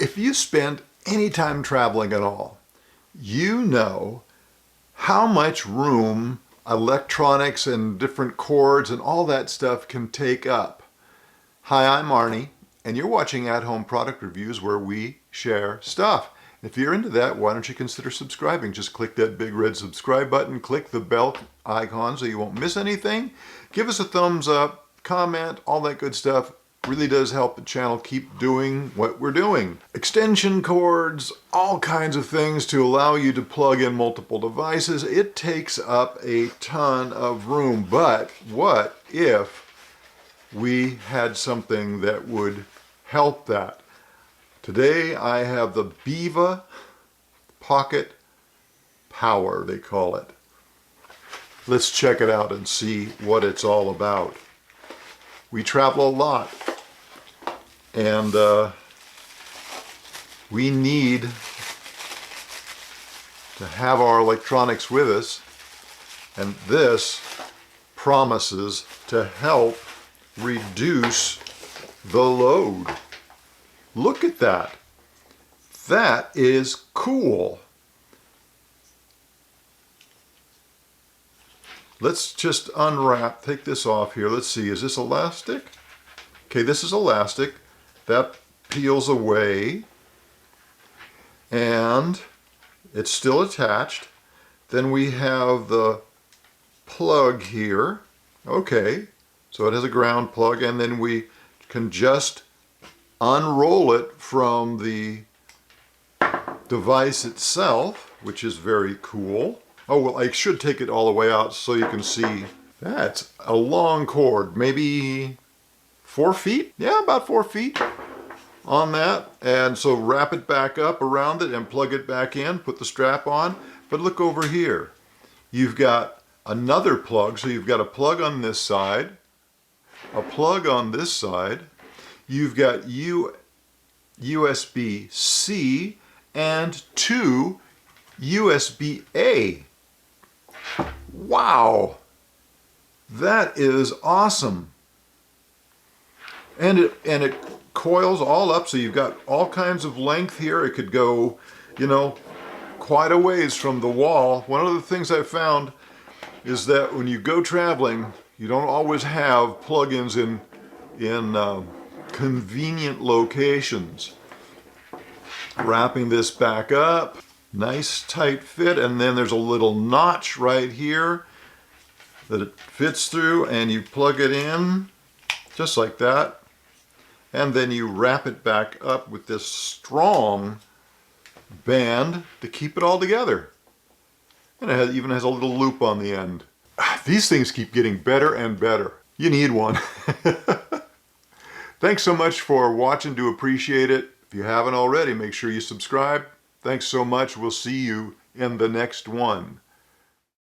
If you spend any time traveling at all, you know how much room electronics and different cords and all that stuff can take up. Hi, I'm Arnie, and you're watching At Home Product Reviews where we share stuff. If you're into that, why don't you consider subscribing? Just click that big red subscribe button, click the bell icon so you won't miss anything. Give us a thumbs up, comment, all that good stuff. Really does help the channel keep doing what we're doing. Extension cords, all kinds of things to allow you to plug in multiple devices. It takes up a ton of room, but what if we had something that would help that? Today I have the Beva Pocket Power, they call it. Let's check it out and see what it's all about. We travel a lot, and we need to have our electronics with us, and this promises to help reduce the load. Look at that. That is cool. Let's just unwrap, take this off here. Let's see, is this elastic? Okay, this is elastic. That peels away and it's still attached. Then we have the plug here. Okay, so it has a ground plug, and then we can just unroll it from the device itself, which is very cool. Oh, well, I should take it all the way out so you can see. That's a long cord, maybe 4 feet? Yeah, about 4 feet on that. And so wrap it back up around it and plug it back in, put the strap on. But look over here. You've got another plug, so you've got a plug on this side, a plug on this side. You've got USB-C and 2 USB-A. Wow, that is awesome. And it coils all up, so you've got all kinds of length here. It could go, you know, quite a ways from the wall. One of the things I found is that when you go traveling, you don't always have plug-ins in convenient locations. Wrapping this back up, nice tight fit, and then there's a little notch right here that it fits through, and you plug it in just like that, and then you wrap it back up with this strong band to keep it all together. And it even has a little loop on the end. These things keep getting better and better. You need one. Thanks so much for watching. Do appreciate it. If you haven't already, make sure you subscribe. Thanks so much. We'll see you in the next one.